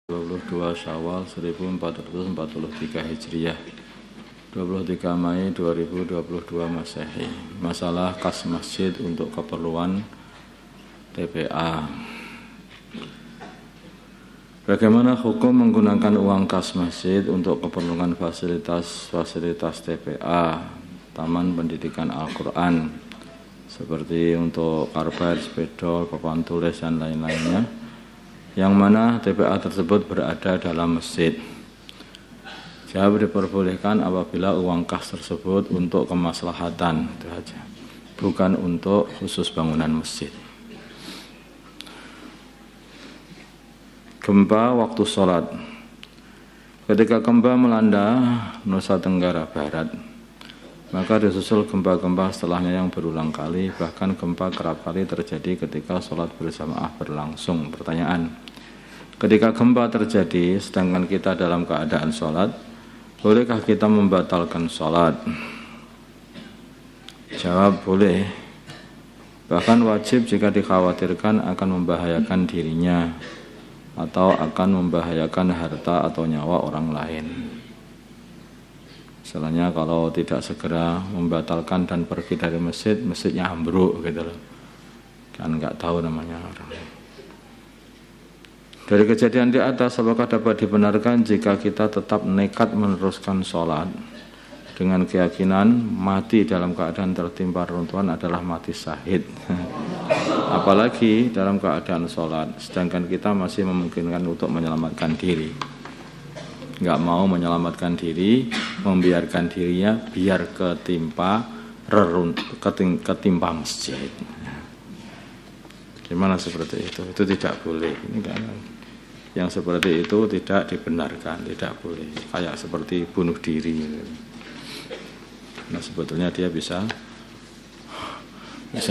22 Syawal 1443 Hijriah, 23 Mei 2022 Masehi. Masalah kas masjid untuk keperluan TPA. Bagaimana hukum menggunakan uang kas masjid untuk keperluan fasilitas TPA, Taman Pendidikan Al-Quran, seperti untuk karpet, spidol, papan tulis, dan lain-lainnya, yang mana TPA tersebut berada dalam masjid? Jawab, diperbolehkan apabila uang kas tersebut untuk kemaslahatan, itu aja, bukan untuk khusus bangunan masjid. Gempa waktu sholat. Ketika gempa melanda Nusa Tenggara Barat, maka disusul gempa-gempa setelahnya yang berulang kali, bahkan gempa kerap kali terjadi ketika sholat berjamaah berlangsung. Pertanyaan: ketika gempa terjadi sedangkan kita dalam keadaan sholat, bolehkah kita membatalkan sholat? Jawab, boleh. Bahkan wajib jika dikhawatirkan akan membahayakan dirinya atau akan membahayakan harta atau nyawa orang lain. Misalnya kalau tidak segera membatalkan dan pergi dari masjid, masjidnya ambruk gitu loh. Kan nggak tahu namanya orang. Dari kejadian di atas, apakah dapat dibenarkan jika kita tetap nekat meneruskan sholat dengan keyakinan mati dalam keadaan tertimpa reruntuhan adalah mati syahid? Apalagi dalam keadaan sholat, sedangkan kita masih memungkinkan untuk menyelamatkan diri. Nggak mau menyelamatkan diri, membiarkan dirinya biar ketimpa masjid. Gimana seperti itu? Itu tidak boleh. Ini kan yang seperti itu tidak dibenarkan, tidak boleh. Kayak seperti bunuh diri. Nah, sebetulnya dia bisa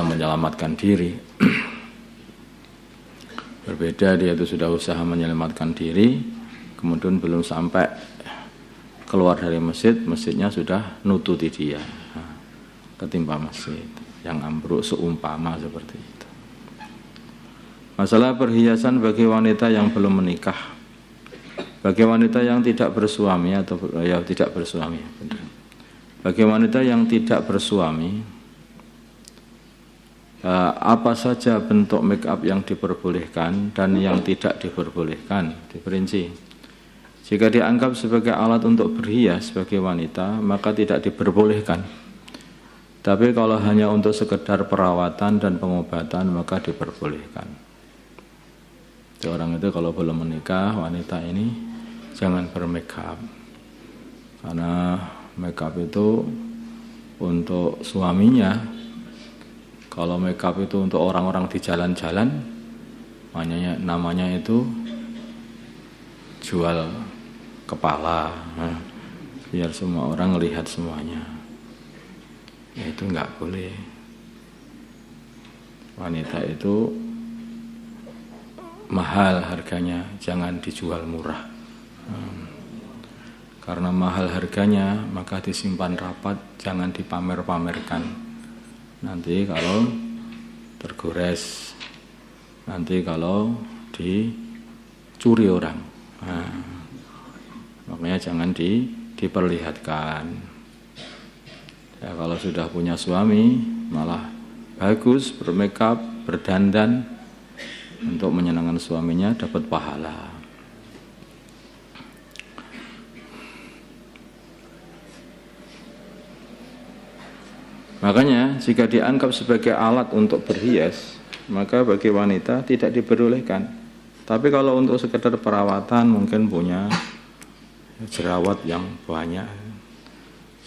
menyelamatkan diri. Berbeda, dia itu sudah usaha menyelamatkan diri, kemudian belum sampai keluar dari masjid, masjidnya sudah nututi dia, ketimpa masjid yang ambruk, seumpama seperti itu. Masalah perhiasan bagi wanita yang belum menikah. Bagi wanita yang tidak bersuami atau tidak bersuami, bagi wanita yang tidak bersuami, apa saja bentuk make up yang diperbolehkan dan yang tidak diperbolehkan? Diperinci. Jika dianggap sebagai alat untuk berhias bagi wanita, maka tidak diperbolehkan. Tapi kalau hanya untuk sekedar perawatan dan pengobatan, maka diperbolehkan. Orang itu kalau belum menikah, wanita ini jangan bermake up, karena make up itu untuk suaminya. Kalau make up itu untuk orang-orang di jalan-jalan, namanya itu jual kepala, biar semua orang melihat semuanya. Ya, itu nggak boleh. Wanita itu mahal harganya, jangan dijual murah. Karena mahal harganya, maka disimpan rapat, jangan dipamer-pamerkan. Nanti kalau tergores, nanti kalau dicuri orang, makanya jangan diperlihatkan. Ya, kalau sudah punya suami, malah bagus bermakeup, berdandan untuk menyenangkan suaminya, dapat pahala. Makanya jika dianggap sebagai alat untuk berhias, maka bagi wanita tidak diperbolehkan. Tapi kalau untuk sekedar perawatan, mungkin punya jerawat yang banyak,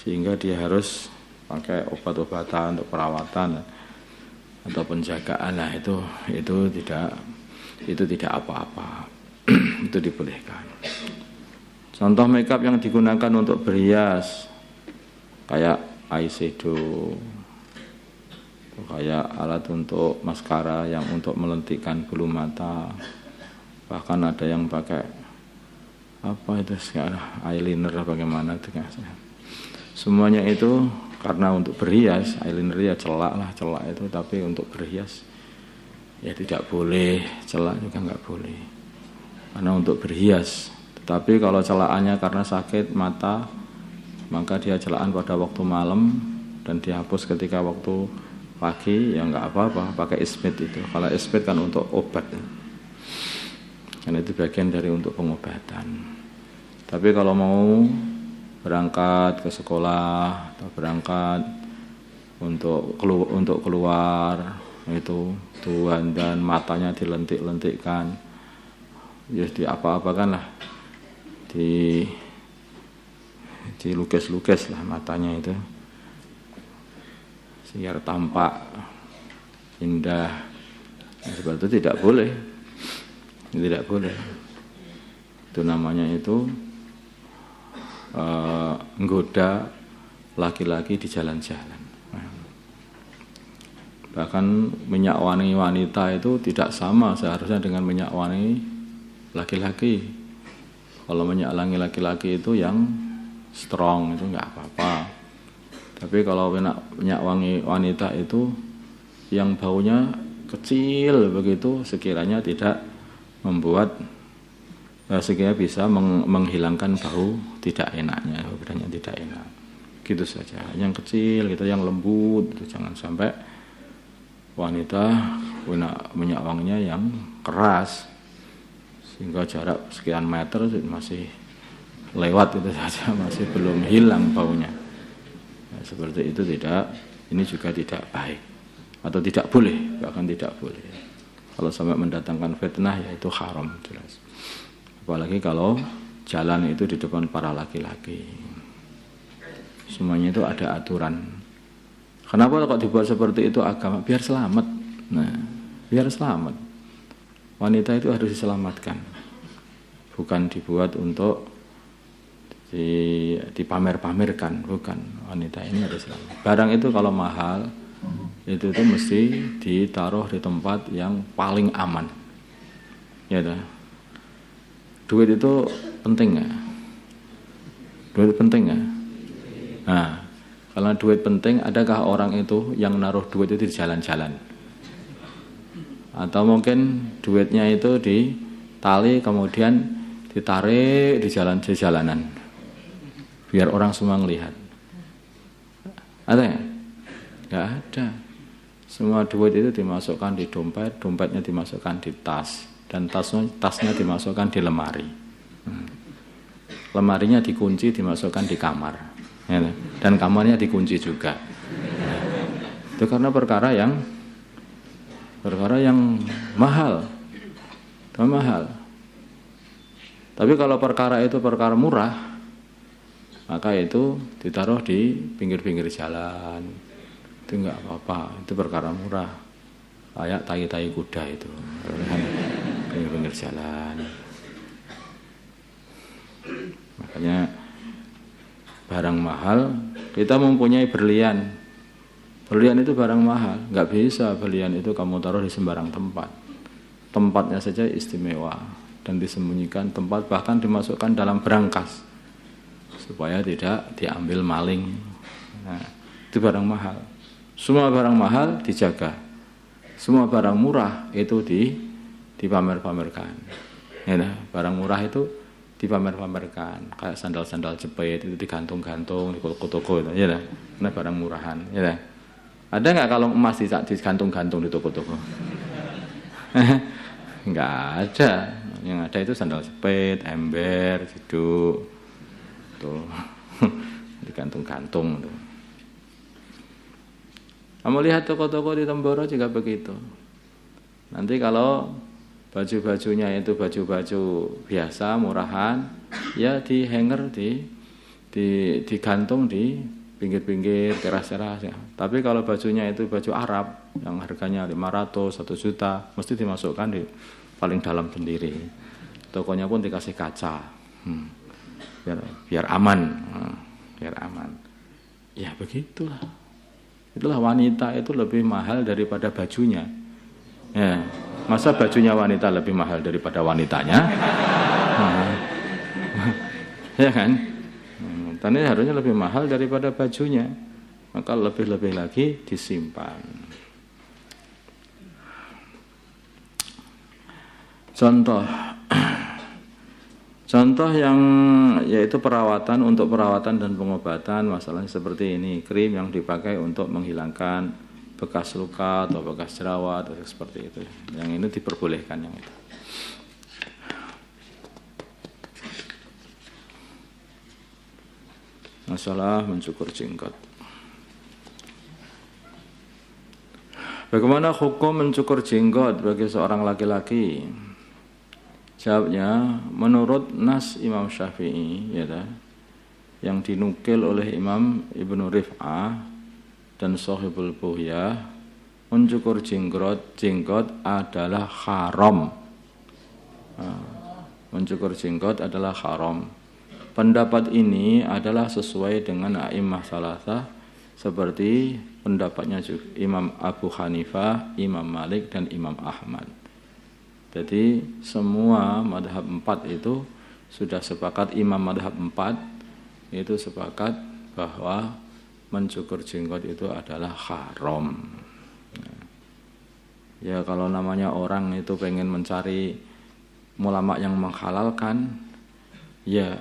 sehingga dia harus pakai obat-obatan untuk perawatan atau penjagaan, nah itu tidak apa-apa. Itu dibolehkan. Contoh makeup yang digunakan untuk berhias kayak eyeshadow, kayak alat untuk maskara yang untuk melentikkan bulu mata, bahkan ada yang pakai apa itu sekarang, eyeliner bagaimana itu kan. Semuanya itu karena untuk berhias. Eyeliner ya celak itu, tapi untuk berhias ya tidak boleh, celak juga nggak boleh. karena untuk berhias. Tetapi kalau celaannya karena sakit mata, maka dia celaan pada waktu malam dan dihapus ketika waktu pagi, ya nggak apa-apa, pakai ismit itu. Kalau ismit kan untuk obat, karena itu bagian dari untuk pengobatan. Tapi kalau mau berangkat ke sekolah atau berangkat untuk keluar itu tuan dan matanya dilentik-lentikkan, ya di apa-apakan lah, dilukis-lukis lah matanya itu, biar tampak indah. Seperti itu tidak boleh, tidak boleh. Itu namanya itu menggoda laki-laki di jalan-jalan. Bahkan minyak wangi wanita itu tidak sama seharusnya dengan minyak wangi laki-laki. Kalau minyak wangi laki-laki itu yang strong itu nggak apa-apa. Tapi kalau minyak wangi wanita itu yang baunya kecil begitu, sekiranya tidak membuat, sekiranya bisa menghilangkan bau tidak enaknya, badannya tidak enak. Gitu saja. Yang kecil gitu, yang lembut itu jangan sampai wanita punya minyak wanginya yang keras sehingga jarak sekian meter masih lewat itu saja, masih belum hilang baunya. Nah, seperti itu tidak, ini juga tidak baik atau tidak boleh, bahkan tidak boleh. Kalau sampai mendatangkan fitnah, ya itu haram jelas. Apalagi kalau jalan itu di depan para laki-laki. Semuanya itu ada aturan. Kenapa kok dibuat seperti itu agama? Biar selamat. Nah, biar selamat. Wanita itu harus diselamatkan, bukan dibuat untuk dipamer-pamerkan, bukan. Wanita ini harus selamat. Barang itu kalau mahal, itu mesti ditaruh di tempat yang paling aman. Ya dah. Duit itu penting nggak? Duit penting nggak? Nah, kalau duit penting, adakah orang itu yang naruh duit itu di jalan-jalan? Atau mungkin duitnya itu di tali kemudian ditarik di jalanan biar orang semua melihat. Ada ya? Nggak ada. Semua duit itu dimasukkan di dompet, dompetnya dimasukkan di tas, dan tasnya dimasukkan di lemari. Lemarinya dikunci, dimasukkan di kamar, ya, dan kamarnya dikunci juga. Itu karena perkara yang mahal. Tapi kalau perkara itu perkara murah, maka itu ditaruh di pinggir-pinggir jalan. Itu enggak apa-apa, itu perkara murah. Kayak tai-tai kuda itu, pinggir-pinggir jalan. Makanya barang mahal, kita mempunyai berlian. Berlian itu barang mahal, nggak bisa berlian itu kamu taruh di sembarang tempat. Tempatnya saja istimewa dan disembunyikan tempat, bahkan dimasukkan dalam berangkas supaya tidak diambil maling. Nah, itu barang mahal. Semua barang mahal dijaga. Semua barang murah itu dipamer-pamerkan. Ya, nah, barang murah itu dipamer-pamerkan. Kayak sandal-sandal jepit itu digantung-gantung di toko-toko itu. Ya, nah, barang murahan. Ya, nah. Ada nggak kalau emas digantung-gantung di toko-toko? Nggak ada. Yang ada itu sandal jepit, ember, jeduk, tuh digantung-gantung. Tuh. Kamu lihat toko-toko di Temboro juga begitu. Nanti kalau baju-bajunya itu baju-baju biasa, murahan, ya di hanger, digantung di pinggir-pinggir, teras-teras ya. Tapi kalau bajunya itu baju Arab yang harganya 500, 1 juta, mesti dimasukkan di paling dalam sendiri. Tokonya pun dikasih kaca. Biar aman. Biar aman. Ya begitulah. Itulah wanita itu lebih mahal daripada bajunya. Ya, masa bajunya wanita lebih mahal daripada wanitanya? Ya kan? Tani harusnya lebih mahal daripada bajunya, maka lebih-lebih lagi disimpan. Contoh, Contoh yang yaitu untuk perawatan dan pengobatan, masalahnya seperti ini, krim yang dipakai untuk menghilangkan bekas luka atau bekas jerawat atau seperti itu. Yang ini diperbolehkan yang itu. Masalah mencukur jenggot. Bagaimana hukum mencukur jenggot bagi seorang laki-laki? Jawabnya, menurut nas Imam Syafi'i, ya dah, yang dinukil oleh Imam Ibnu Rif'ah dan Shahibul Buhyah, mencukur jenggot adalah haram. Mencukur jenggot adalah haram. Pendapat ini adalah sesuai dengan a'immah salasah, seperti pendapatnya Imam Abu Hanifah, Imam Malik, dan Imam Ahmad. Jadi semua madhab 4 itu sudah sepakat, imam madhab 4 itu sepakat bahwa mencukur jenggot itu adalah haram. Ya kalau namanya orang itu pengen mencari ulama yang menghalalkan, ya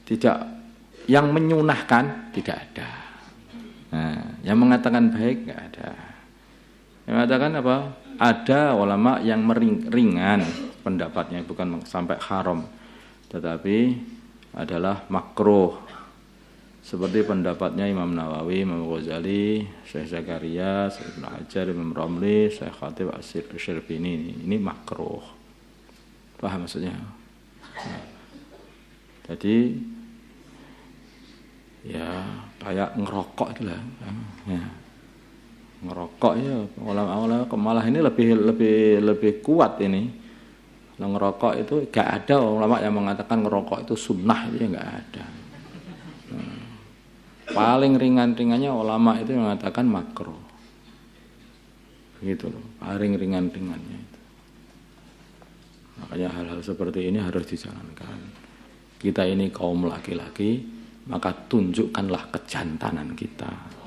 tidak, yang menyunahkan tidak ada. Nah, yang mengatakan baik nggak ada. Yang mengatakan apa? Ada ulama yang ringan pendapatnya, bukan sampai haram, tetapi adalah makruh. Seperti pendapatnya Imam Nawawi, Imam Ghazali, Syekh Zakaria, Syekh Ibnu Hajar, Imam Ramli, Syekh Khatib Asy-Syirbini. Ini makruh. Paham maksudnya? Nah, jadi ya kayak ngerokok itulah. Ya. Ngerokok ya, ulama malah ini lebih kuat ini. Kalau ngerokok itu gak ada ulama yang mengatakan ngerokok itu sunnah, itu ya gak ada. Paling ringan-ringannya ulama itu mengatakan makruh. Begitu loh, paling ringan-ringannya itu. Makanya hal-hal seperti ini harus dijalankan. Kita ini kaum laki-laki, maka tunjukkanlah kejantanan kita.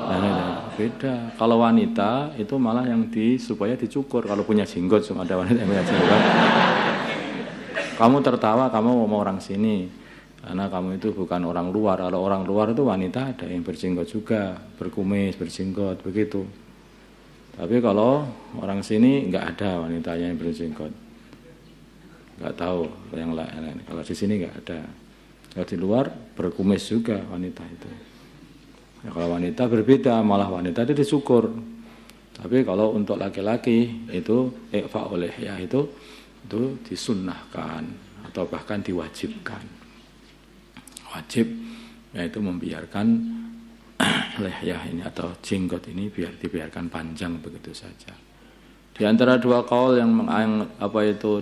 Nah, beda. Kalau wanita itu malah yang supaya dicukur. Kalau punya jenggot, cuma ada wanita yang punya jenggot. Kamu tertawa, kamu mau orang sini, karena kamu itu bukan orang luar. Kalau orang luar itu wanita ada yang berjenggot juga, berkumis, berjenggot, begitu. Tapi kalau orang sini nggak ada wanitanya yang berjenggot. Nggak tahu yang lain. Kalau di sini nggak ada. Kalau di luar berkumis juga wanita itu. Ya, kalau wanita berbeda, malah wanita itu dicukur. Tapi kalau untuk laki-laki itu ifa oleh ya itu disunnahkan atau bahkan diwajibkan. Wajib yaitu membiarkan lehyah ini atau jenggot ini dibiarkan panjang begitu saja. Di antara dua kaul yang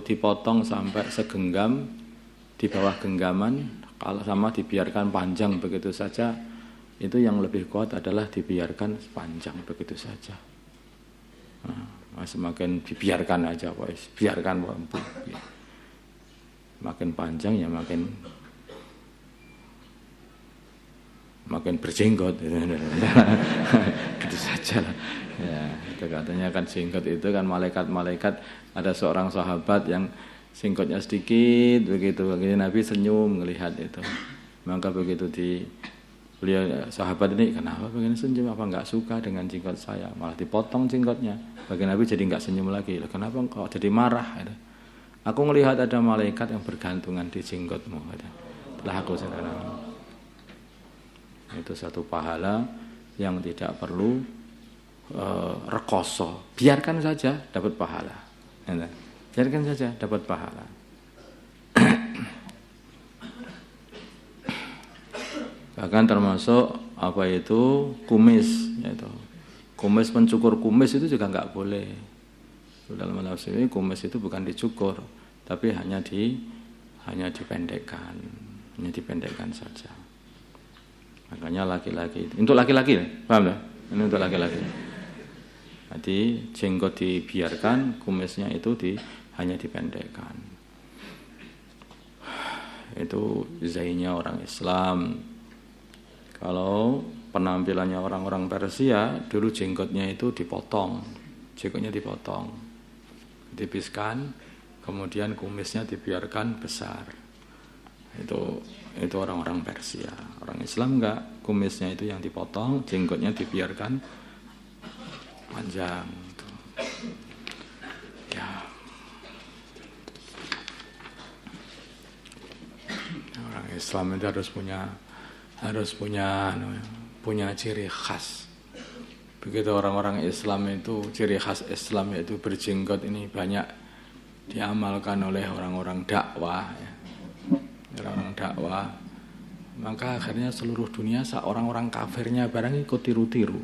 dipotong sampai segenggam di bawah genggaman, kalau sama dibiarkan panjang begitu saja, itu yang lebih kuat adalah dibiarkan panjang begitu saja. Nah, semakin dibiarkan aja, boys, biarkan mampu. Makin panjang ya makin berjenggot. Gitu saja lah. Ya, itu katanya kan jenggot itu kan malaikat-malaikat, ada seorang sahabat yang jenggotnya sedikit begitu, Nabi senyum melihat itu. Maka begitu beliau sahabat ini, kenapa begini senyum, apa enggak suka dengan jenggot saya, malah dipotong jenggotnya. Bagi Nabi jadi enggak senyum lagi. Kenapa engkau jadi marah? Aku melihat ada malaikat yang bergantungan di jenggotmu. Telah aku sekarang. Itu satu pahala yang tidak perlu rekoso. Biarkan saja dapat pahala. Biarkan saja dapat pahala. Bahkan termasuk kumis, yaitu kumis, mencukur kumis itu juga enggak boleh. Dalam nafsu ini kumis itu bukan dicukur, tapi hanya dipendekkan, saja. Makanya laki-laki, untuk laki-laki, paham ya? Ini untuk laki-laki. Jadi jenggot dibiarkan, kumisnya itu hanya dipendekkan. Itu zainnya orang Islam. Kalau penampilannya orang-orang Persia, dulu jenggotnya itu dipotong, tipiskan, kemudian kumisnya dibiarkan besar. Itu orang-orang Persia. Orang Islam enggak, kumisnya itu yang dipotong, jenggotnya dibiarkan panjang. Ya. Orang Islam itu harus punya ciri khas. Begitu orang-orang Islam itu, ciri khas Islam yaitu berjenggot ini banyak diamalkan oleh orang-orang dakwah, ya. Orang dakwah, maka akhirnya seluruh dunia orang-orang kafirnya barang ikut tiru-tiru.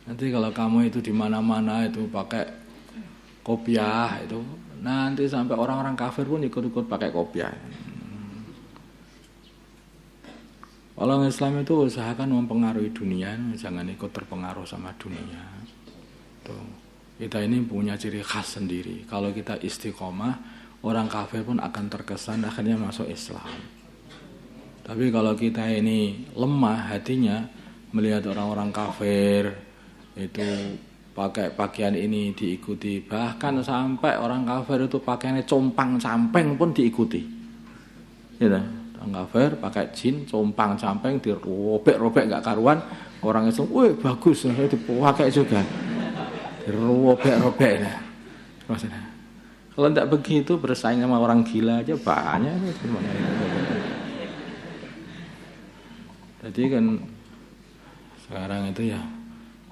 Nanti kalau kamu itu di mana-mana itu pakai kopiah itu, nanti sampai orang-orang kafir pun ikut-ikut pakai kopiah. Orang Islam itu usahakan mempengaruhi dunia, jangan ikut terpengaruh sama dunia. Tuh. Kita ini punya ciri khas sendiri. Kalau kita istiqomah, orang kafir pun akan terkesan akhirnya masuk Islam. Tapi kalau kita ini lemah hatinya, melihat orang-orang kafir itu pakai pakaian ini diikuti, bahkan sampai orang kafir itu pakaiannya compang-camping pun diikuti. Ya, orang kafir pakai jin compang-camping dirobek-robek enggak karuan, orang Islam, "Wih, bagus, saya dipakai juga." Dirobek-robek nah. Maksudnya kalau tidak begitu bersaing sama orang gila aja banyak. Jadi kan sekarang itu ya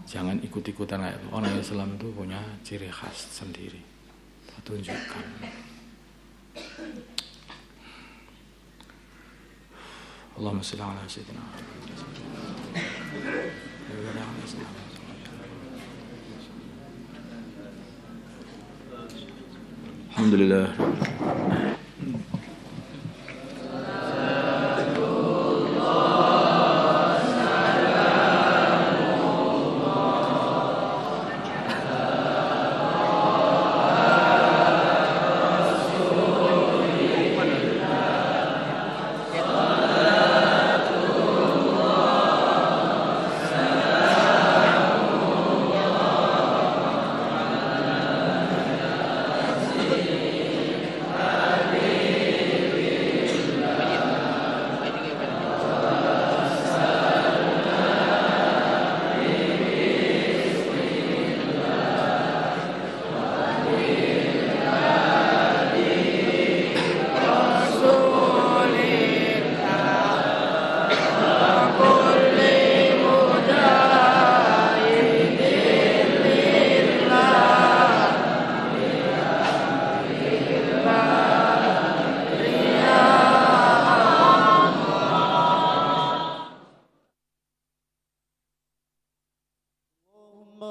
jangan ikut-ikutan kayak itu. Orang Islam itu punya ciri khas sendiri. Kita tunjukkan. Allahumma shalli ala sayyidina Muhammad. Alhamdulillah.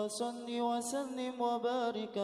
صل وسلم وبارك